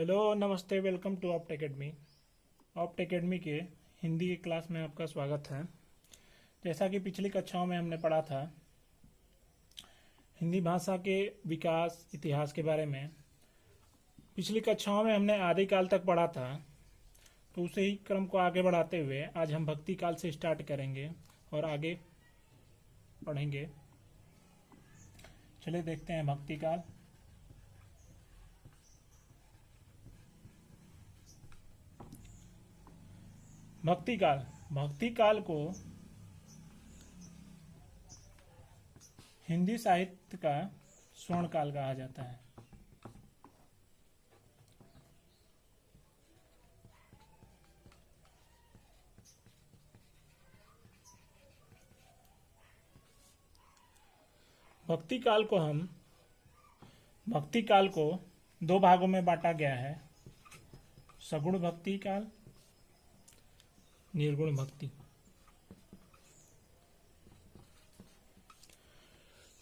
Hello नमस्ते, welcome to opt academy. Opt academy के हिंदी की क्लास में आपका स्वागत है। जैसा कि पिछली कक्षाओं में हमने पढ़ा था हिंदी भाषा के विकास इतिहास के बारे में। पिछली कक्षाओं में हमने आदिकाल तक पढ़ा था, तो उसे ही क्रम को आगे बढ़ाते हुए आज हम भक्ति काल से स्टार्ट करेंगे और आगे पढ़ेंगे। चलिए देखते हैं भक्ति काल। भक्ति काल को हिंदी साहित्य का स्वर्ण काल कहा जाता है। भक्ति काल को दो भागों में बांटा गया है: सगुण भक्ति काल, निर्गुण भक्ति।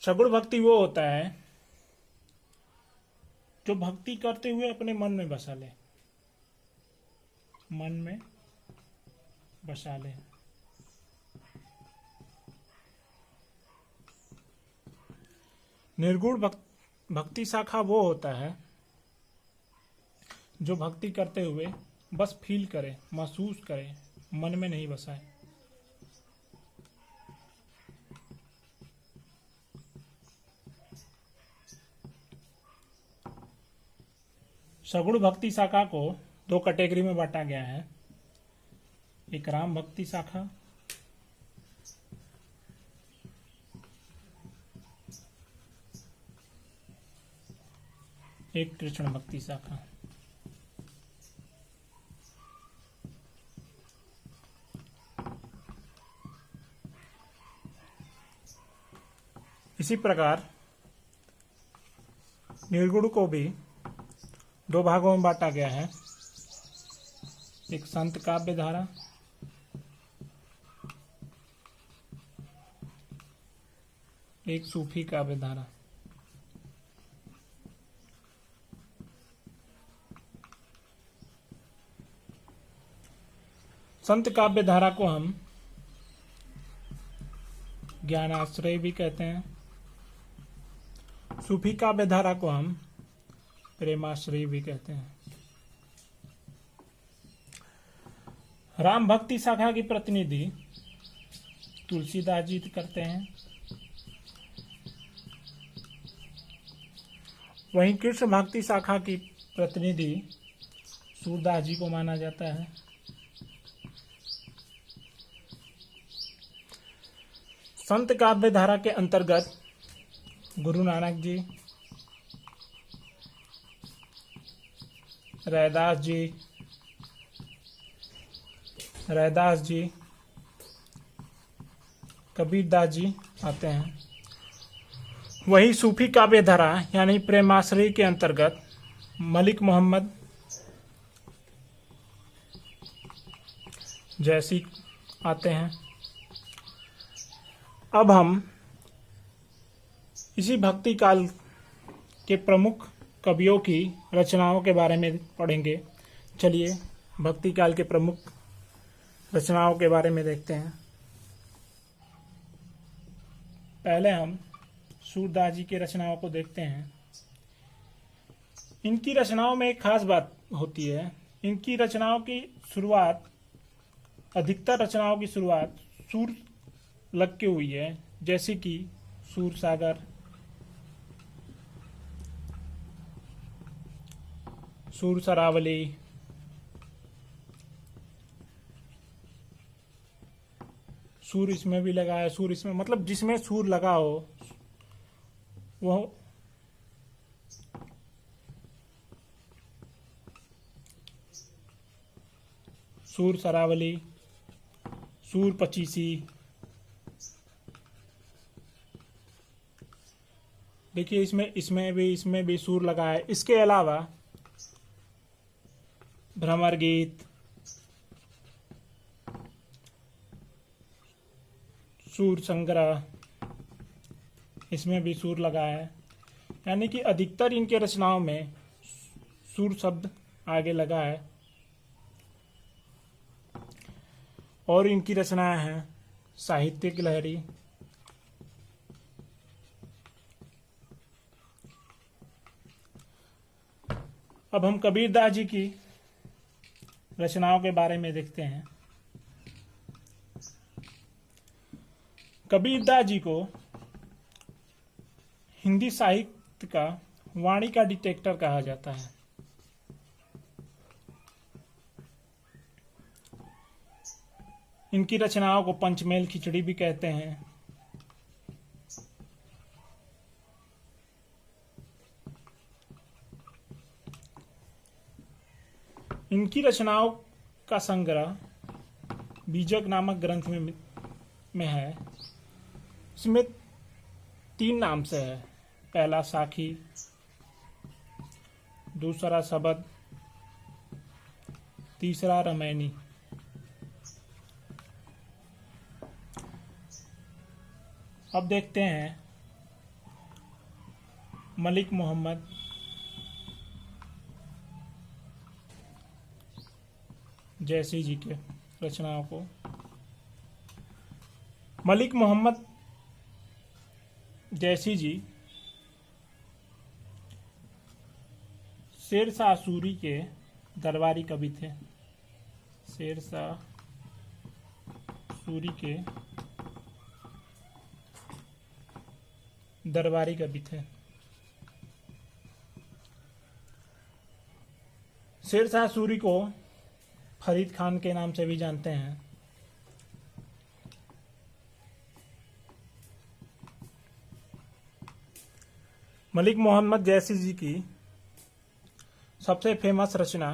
सगुण भक्ति वो होता है जो भक्ति करते हुए अपने मन में बसा ले। निर्गुण भक्ति शाखा वो होता है जो भक्ति करते हुए बस फील करे, महसूस करे, मन में नहीं बसाए। सगुण भक्ति शाखा को दो कैटेगरी में बांटा गया है: एक राम भक्ति शाखा, एक कृष्ण भक्ति शाखा। इसी प्रकार निर्गुण को भी दो भागों में बांटा गया है: एक संत काव्य धारा, एक सूफी काव्य धारा। संत काव्य धारा को हम ज्ञानाश्रय भी कहते हैं। सूफी काव्य धारा को हम प्रेमाश्रय भी कहते हैं। राम भक्ति शाखा की प्रतिनिधि तुलसीदास जी करते हैं। वहीं कृष्ण भक्ति शाखा की प्रतिनिधि सूरदास जी को माना जाता है। संत काव्य धारा के अंतर्गत गुरु नानक जी, रैदास जी, कबीरदास जी आते हैं। वही सूफी काव्य धारा यानी प्रेमाश्रय के अंतर्गत मलिक मोहम्मद जैसी आते हैं। अब हम इसी भक्ति काल के प्रमुख कवियों की रचनाओं के बारे में पढ़ेंगे। चलिए भक्ति काल के प्रमुख रचनाओं के बारे में देखते हैं। पहले हम सूरदास जी की रचनाओं को देखते हैं। इनकी रचनाओं में एक खास बात होती है। इनकी रचनाओं की शुरुआत, अधिकतर रचनाओं की शुरुआत सूर लग के हुई है, जैसे कि सूर सागर, सूर सरावली, सूर इसमें भी लगा है, सूर इसमें, मतलब जिसमें सूर लगा हो वो सूर सरावली, सूर पचीसी। देखिए इसमें भी सूर लगा है। इसके अलावा भ्रमर गीत, सूर संग्रह, इसमें भी सूर लगा है। यानी कि अधिकतर इनके रचनाओं में सूर शब्द आगे लगा है और इनकी रचनाएं हैं साहित्यिक लहरी, अब हम कबीरदास जी की रचनाओं के बारे में देखते हैं। कबीरदास जी को हिंदी साहित्य का वाणी का डिटेक्टर कहा जाता है। इनकी रचनाओं को पंचमेल खिचड़ी भी कहते हैं। इनकी रचनाओं का संग्रह बीजक नामक ग्रंथ में है। इसमें 3 नाम से है। पहला साखी, दूसरा शबद, तीसरा रमैनी। अब देखते हैं मलिक मोहम्मद जैसी जी के रचनाओं को। मलिक मोहम्मद जैसी जी शेरशाह सूरी के दरबारी कवि थे। शेरशाह सूरी के दरबारी कवि थे। शेरशाह सूरी को फरीद खान के नाम से भी जानते हैं। मलिक मोहम्मद जैसी जी की सबसे फेमस रचना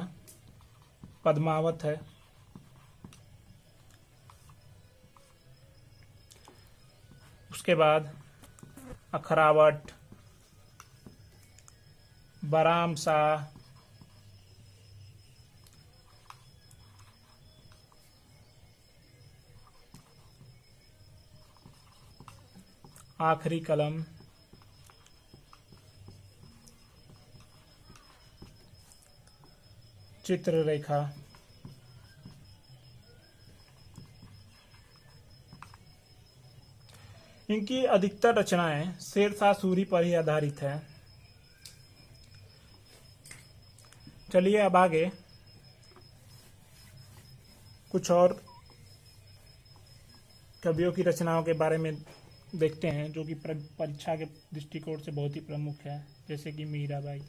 पद्मावत है। उसके बाद अखरावट, बराम शाह, आखिरी कलम, चित्ररेखा, इनकी अधिकतर रचनाएं शेरशाह सूरी पर ही आधारित है। चलिए अब आगे कुछ और कवियों की रचनाओं के बारे में देखते हैं जो कि परीक्षा के दृष्टिकोण से बहुत ही प्रमुख है, जैसे कि मीराबाई।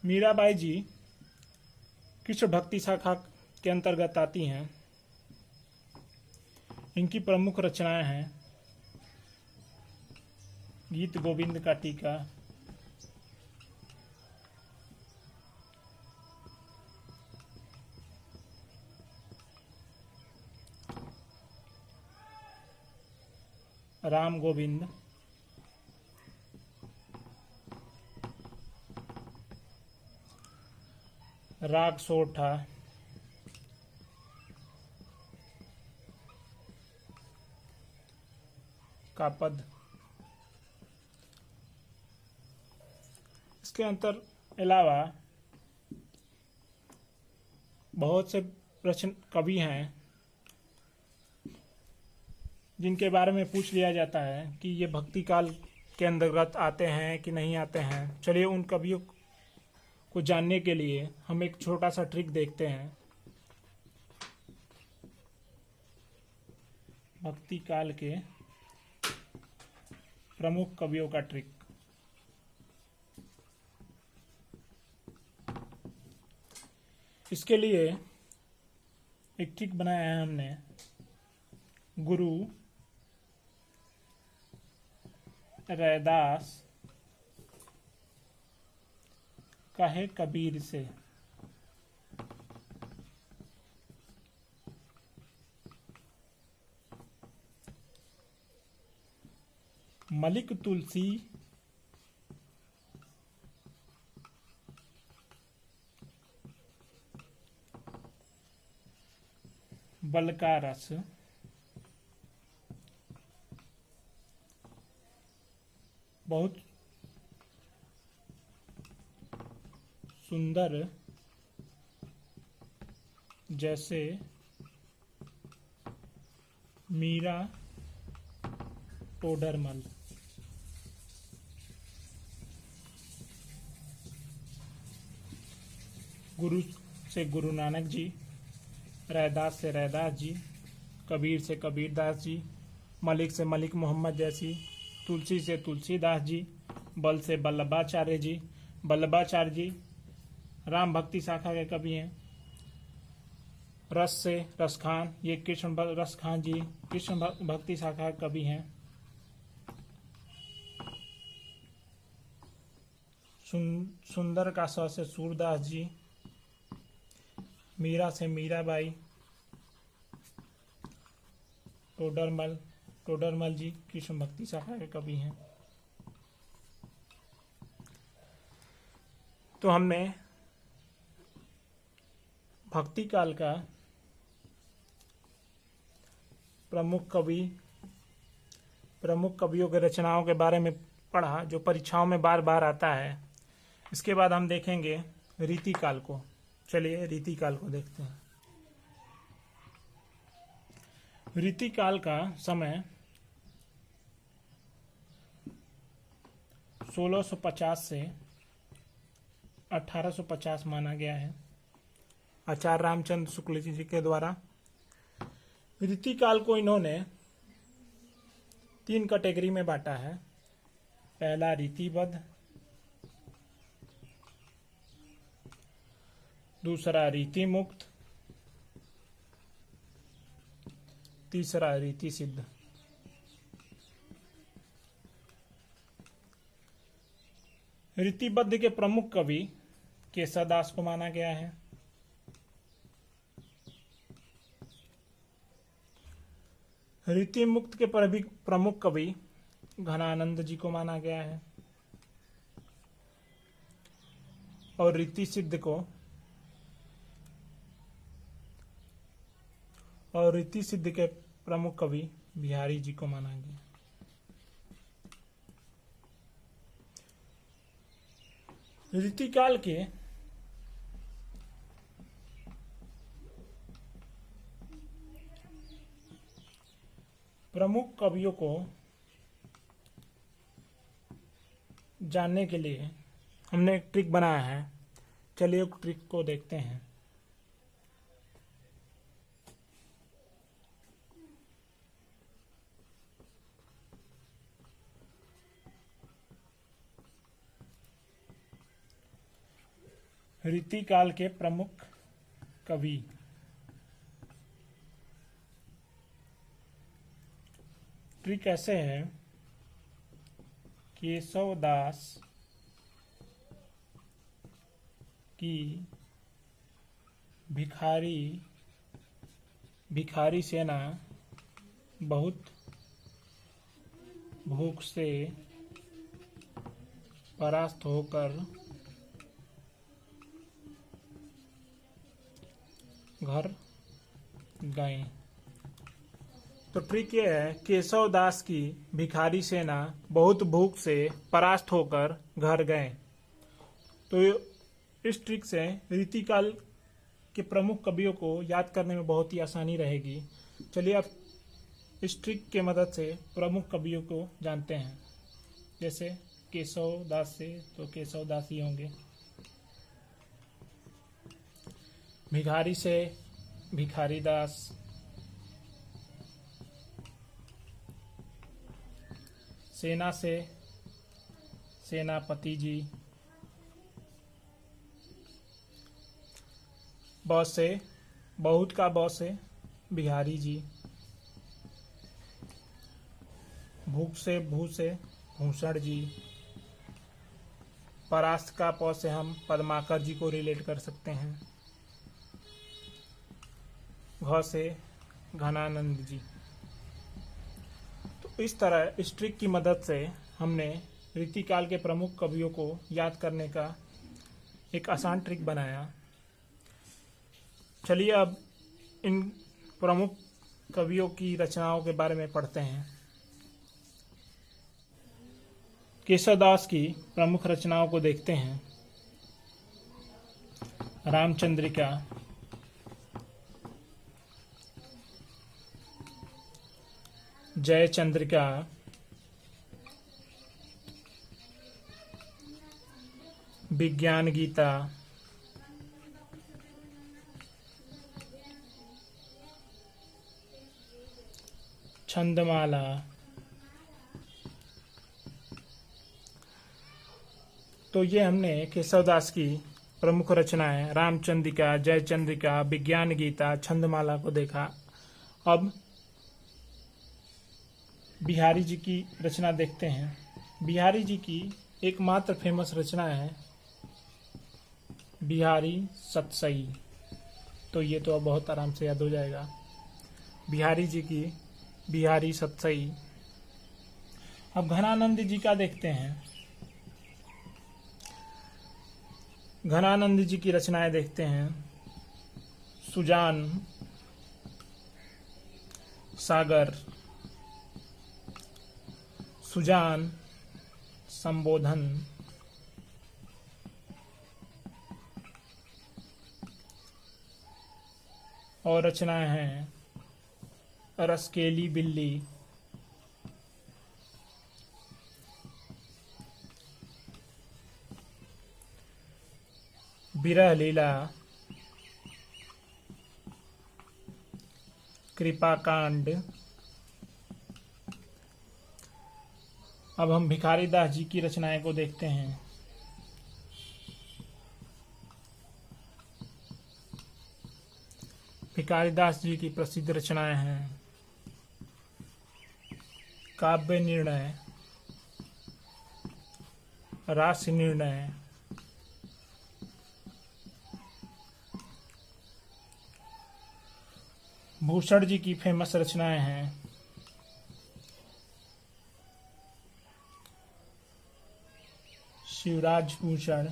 मीराबाई जी कृष्ण भक्ति शाखा के अंतर्गत आती हैं। इनकी प्रमुख रचनाएं हैं गीत गोविंद का टीका, राम गोविंद, राग सोठा, का पद। इसके अलावा बहुत से कवि हैं जिनके बारे में पूछ लिया जाता है कि ये भक्ति काल के अंतर्गत आते हैं कि नहीं आते हैं। चलिए उन कवियों को जानने के लिए हम एक छोटा सा ट्रिक देखते हैं। भक्ति काल के प्रमुख कवियों का ट्रिक। इसके लिए एक ट्रिक बनाया है हमने। गुरु रैदास कहे कबीर से, मलिक तुलसी बल का रस बहुत सुंदर जैसे मीरा टोडरमल। गुरु से गुरु नानक जी, रैदास से रैदास जी, कबीर से कबीरदास जी, मलिक से मलिक मोहम्मद जैसी, तुलसी से तुलसीदास जी, बल से बल्लभाचार्य जी। बल्लभाचार्य जी राम भक्ति शाखा के कवि हैं। रस से रसखान, ये कृष्ण रसखान जी कृष्ण भक्ति शाखा के कवि हैं। सुंदर का स से सूरदास जी, मीरा से मीराबाई, टोडरमल जी कृष्ण भक्ति शाखा के कवि हैं। तो हमने भक्ति काल का प्रमुख कवियों के रचनाओं के बारे में पढ़ा, जो परीक्षाओं में बार बार आता है। इसके बाद हम देखेंगे रीति काल को। चलिए रीति काल को देखते हैं। रीति काल का समय 1650 से 1850 माना गया है आचार्य रामचंद्र शुक्ल जी के द्वारा। रीति काल को इन्होंने 3 कैटेगरी में बांटा है। पहला रीतिबद्ध, दूसरा रीति मुक्त, तीसरा रीति सिद्ध। रीतिबद्ध के प्रमुख कवि केशवदास को माना गया है। रीति मुक्त के प्रमुख कवि घनानंद जी को माना गया है। और रीति सिद्ध के प्रमुख कवि बिहारी जी को माना गया। रीतिकाल के प्रमुख कवियों को जानने के लिए हमने एक ट्रिक बनाया है। चलिए उस ट्रिक को देखते हैं। रीतिकाल के प्रमुख कवि। ट्रिक ऐसे है, केशवदास की भिखारी सेना बहुत भूख से परास्त होकर घर गए। तो ट्रिक ये है, केशवदास की भिखारी सेना बहुत भूख से परास्त होकर घर गए। तो इस ट्रिक से रीतिकाल के प्रमुख कवियों को याद करने में बहुत ही आसानी रहेगी। चलिए अब इस ट्रिक के मदद से प्रमुख कवियों को जानते हैं। जैसे केशवदास से तो केशवदास ही होंगे, भिखारी से भिखारीदास, सेना से सेनापति जी, बॉस से बहुत का बॉस से बिहारी जी, भूख से भूषण जी, परास्त का प से हम पद्माकर जी को रिलेट कर सकते हैं, घ से घनानंद जी। तो इस तरह इस ट्रिक की मदद से हमने रीतिकाल के प्रमुख कवियों को याद करने का एक आसान ट्रिक बनाया। चलिए अब इन प्रमुख कवियों की रचनाओं के बारे में पढ़ते हैं। केशवदास की प्रमुख रचनाओं को देखते हैं। रामचंद्रिका, जयचंद्रिका, विज्ञान गीता, छंदमाला, तो ये हमने केशवदास की प्रमुख रचनाएं रामचंद्रिका, जयचंद्रिका, विज्ञान गीता, छंदमाला को देखा। अब बिहारी जी की रचना देखते हैं। बिहारी जी की एकमात्र फेमस रचना है बिहारी सतसई। तो ये तो अब बहुत आराम से याद हो जाएगा, बिहारी जी की बिहारी सतसई। अब घनानंद जी का देखते हैं। घनानंद जी की रचनाएं देखते हैं। सुजान, सागर, सुजान, संबोधन, और रचनाएं हैं रसकेली बिल्ली, विरह लीला, कृपाकांड। अब हम भिखारी दास जी की रचनाएं को देखते हैं। भिखारी दास जी की प्रसिद्ध रचनाएं हैं काव्य निर्णय, रास निर्णय, भूषण जी की फेमस रचनाएं हैं शिवराज भूषण,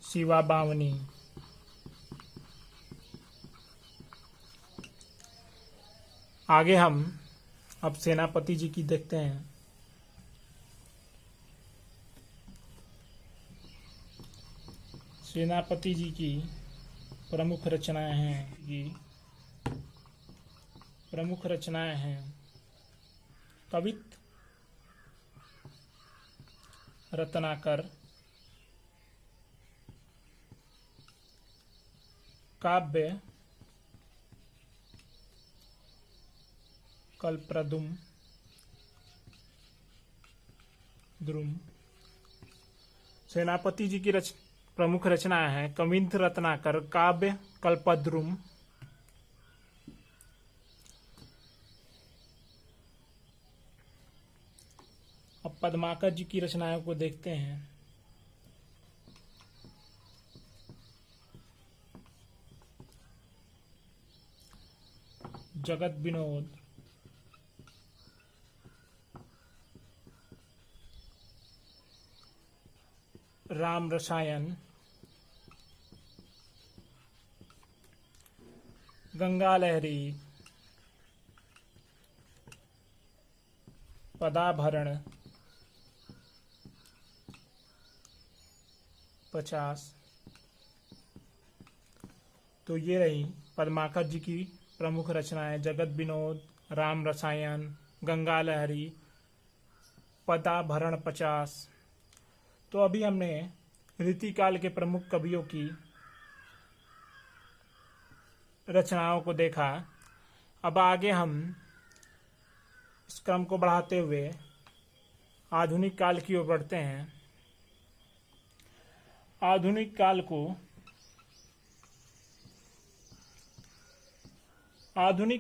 शिवा बावनी। आगे हम अब सेनापति जी की देखते हैं। सेनापति जी की प्रमुख रचनाएं हैं कवित्त, रत्नाकर, काव्य, कल्पद्रुम, सेनापति जी की प्रमुख रचनाएं हैं कवित्त, रत्नाकर, काव्य, कल्पद्रुम। अब पद्माकर जी की रचनाओं को देखते हैं। जगत विनोद, राम रसायन, गंगा लहरी, पदाभरण 50। तो ये रही पद्माकर जी की प्रमुख रचनाएं जगत विनोद, राम रसायन, गंगा लहरी, पदाभरण 50। तो अभी हमने रीतिकाल के प्रमुख कवियों की रचनाओं को देखा। अब आगे हम इस क्रम को बढ़ाते हुए आधुनिक काल की ओर बढ़ते हैं। आधुनिक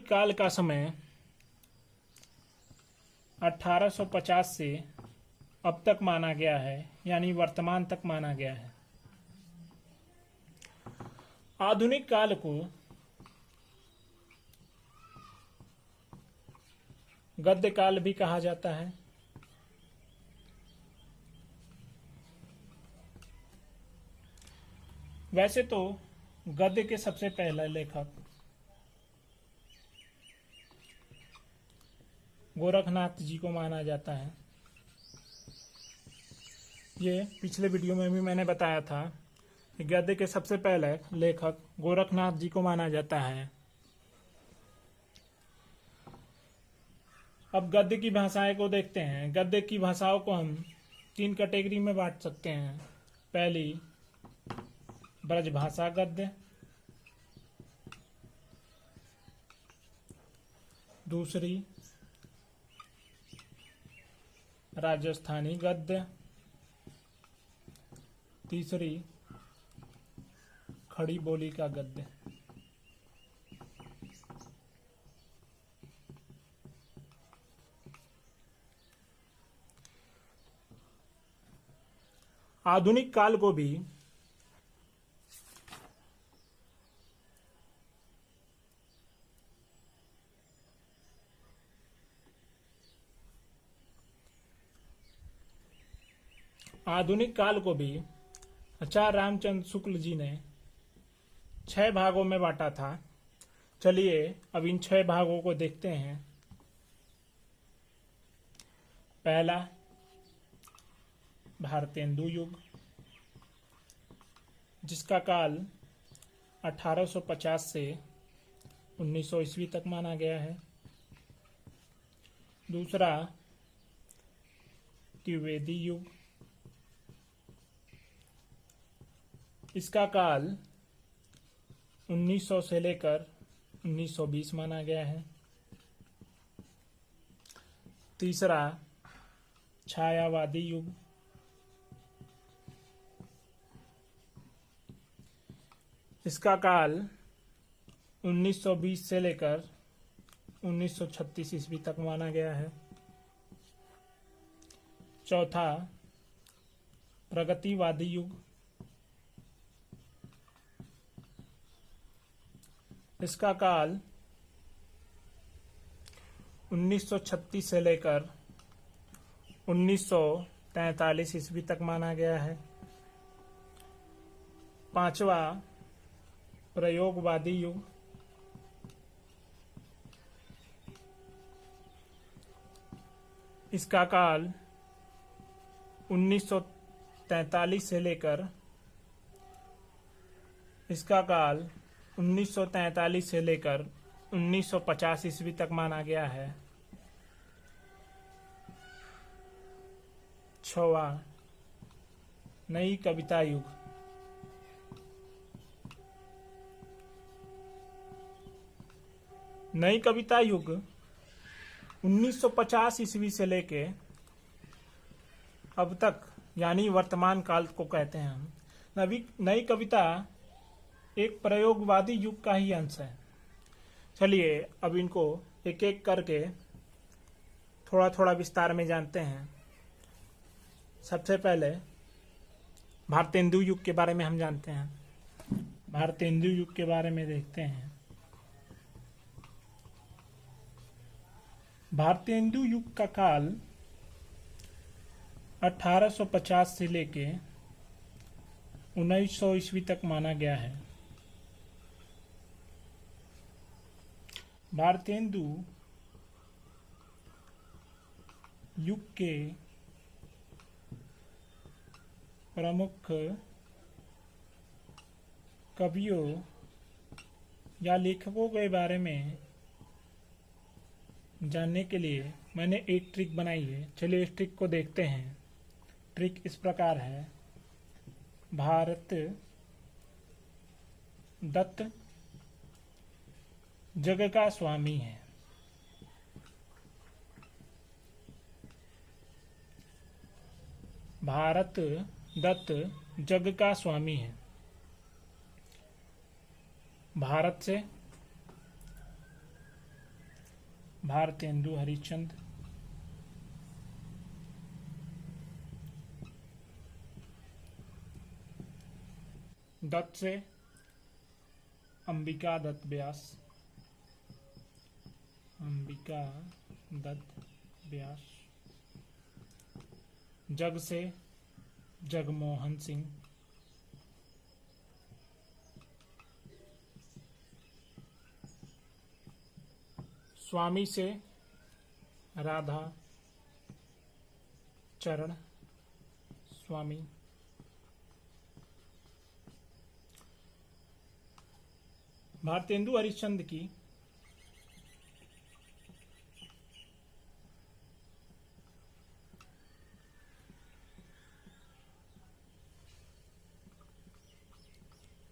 काल का समय 1850 से अब तक माना गया है, यानी वर्तमान तक माना गया है। आधुनिक काल को गद्य काल भी कहा जाता है। वैसे तो गद्य के सबसे पहले लेखक गोरखनाथ जी को माना जाता है। ये पिछले वीडियो में भी मैंने बताया था कि गद्य के सबसे पहले लेखक गोरखनाथ जी को माना जाता है। अब गद्य की भाषाएं को देखते हैं। गद्य की भाषाओं को हम 3 कैटेगरी में बांट सकते हैं। पहली ब्रजभाषा गद्य, दूसरी राजस्थानी गद्य, तीसरी खड़ी बोली का गद्य। आधुनिक काल को भी आचार्य रामचंद्र शुक्ल जी ने 6 भागों में बांटा था। चलिए अब इन 6 भागों को देखते हैं। पहला भारतेंदु युग, जिसका काल 1850 से 1900 ईस्वी तक माना गया है। दूसरा त्रिवेदी युग, इसका काल 1900 से लेकर 1920 माना गया है। तीसरा छायावादी युग, इसका काल 1920 से लेकर 1936 ईस्वी तक माना गया है। चौथा प्रगतिवादी युग, इसका काल 1936 से लेकर 1943 ईस्वी तक माना गया है। पांचवा प्रयोगवादी युग, इसका काल 1943 से लेकर 1950 ईस्वी तक माना गया है। छवा नई कविता युग, नई कविता युग 1950 ईस्वी से लेके अब तक यानी वर्तमान काल को कहते हैं हम। नई कविता एक प्रयोगवादी युग का ही अंश है। चलिए अब इनको एक एक करके थोड़ा थोड़ा विस्तार में जानते हैं। सबसे पहले भारतेंदु युग के बारे में हम जानते हैं। भारतेंदु युग के बारे में देखते हैं। भारतेंदु युग का काल 1850 से लेके 1900 ईस्वी तक माना गया है। भारतेंदु युग के प्रमुख कवियों या लेखकों के बारे में जानने के लिए मैंने एक ट्रिक बनाई है। चलिए इस ट्रिक को देखते हैं। ट्रिक इस प्रकार है। भारत दत्त जग का स्वामी है। भारत दत्त जग का स्वामी है। भारत से भारतेंदु हरिश्चंद्र, दत्त से अंबिका दत्त व्यास, अंबिका दत्त व्यास, जग से जगमोहन सिंह, स्वामी से राधा चरण स्वामी, भारतेंदु हरिश्चंद्र की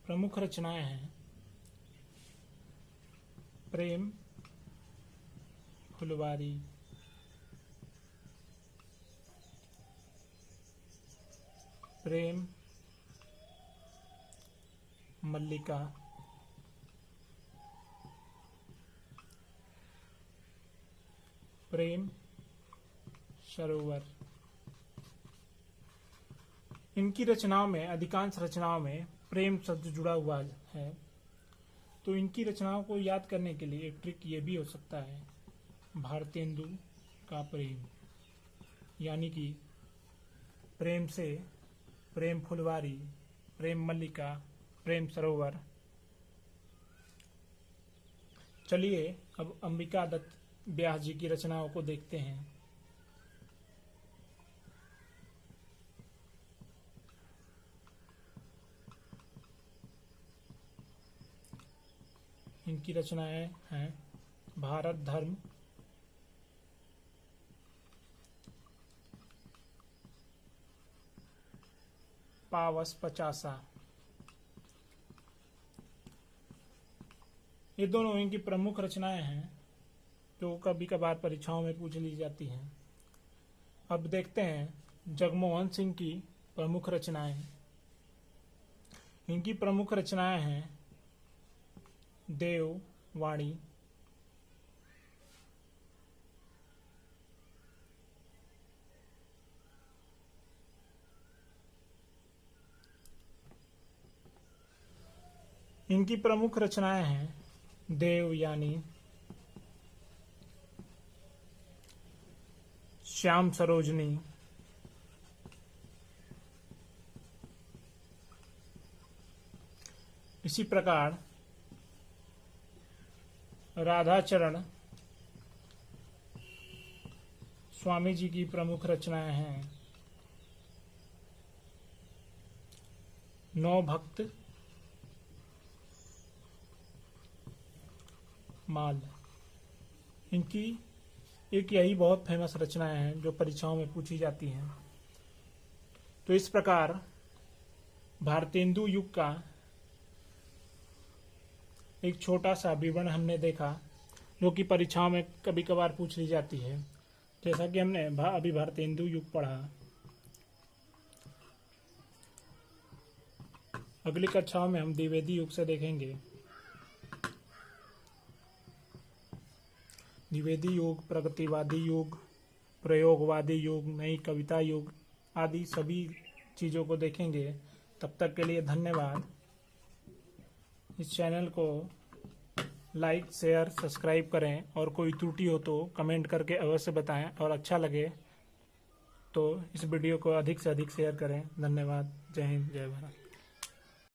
प्रमुख रचनाएं हैं प्रेम फुलवारी, प्रेम मल्लिका, प्रेम सरोवर। इनकी रचनाओं में, अधिकांश रचनाओं में प्रेम शब्द जुड़ा हुआ है। तो इनकी रचनाओं को याद करने के लिए एक ट्रिक ये भी हो सकता है, भारतेंदु का प्रेम, यानी कि प्रेम से प्रेम फुलवारी, प्रेम मल्लिका, प्रेम सरोवर। चलिए अब अंबिका दत्त व्यास जी की रचनाओं को देखते हैं। इनकी रचनाएं हैं भारत धर्म, पावस पचासा। ये दोनों इनकी प्रमुख रचनाएं हैं जो कभी कभार परीक्षाओं में पूछ ली जाती हैं। अब देखते हैं जगमोहन सिंह की प्रमुख रचनाएं। इनकी प्रमुख रचनाएं हैं देव वाणी, इनकी प्रमुख रचनाएं हैं देवयानी, श्याम सरोजनी, इसी प्रकार राधा चरण स्वामी जी की प्रमुख रचनाएं हैं नौ भक्त माल। इनकी एक यही बहुत फेमस रचनाएं हैं जो परीक्षाओं में पूछी जाती हैं। तो इस प्रकार भारतेंदु युग का एक छोटा सा विवरण हमने देखा जो कि परीक्षाओं में कभी कभार पूछ ली जाती है। जैसा कि हमने अभी भारतेंदु युग पढ़ा। अगली कक्षाओं में हम द्विवेदी युग से देखेंगे। द्विवेदी युग, प्रगतिवादी युग, प्रयोगवादी युग, नई कविता युग आदि सभी चीज़ों को देखेंगे। तब तक के लिए धन्यवाद। इस चैनल को लाइक, शेयर, सब्सक्राइब करें और कोई त्रुटि हो तो कमेंट करके अवश्य बताएं और अच्छा लगे तो इस वीडियो को अधिक से अधिक शेयर करें। धन्यवाद। जय हिंद, जय भारत।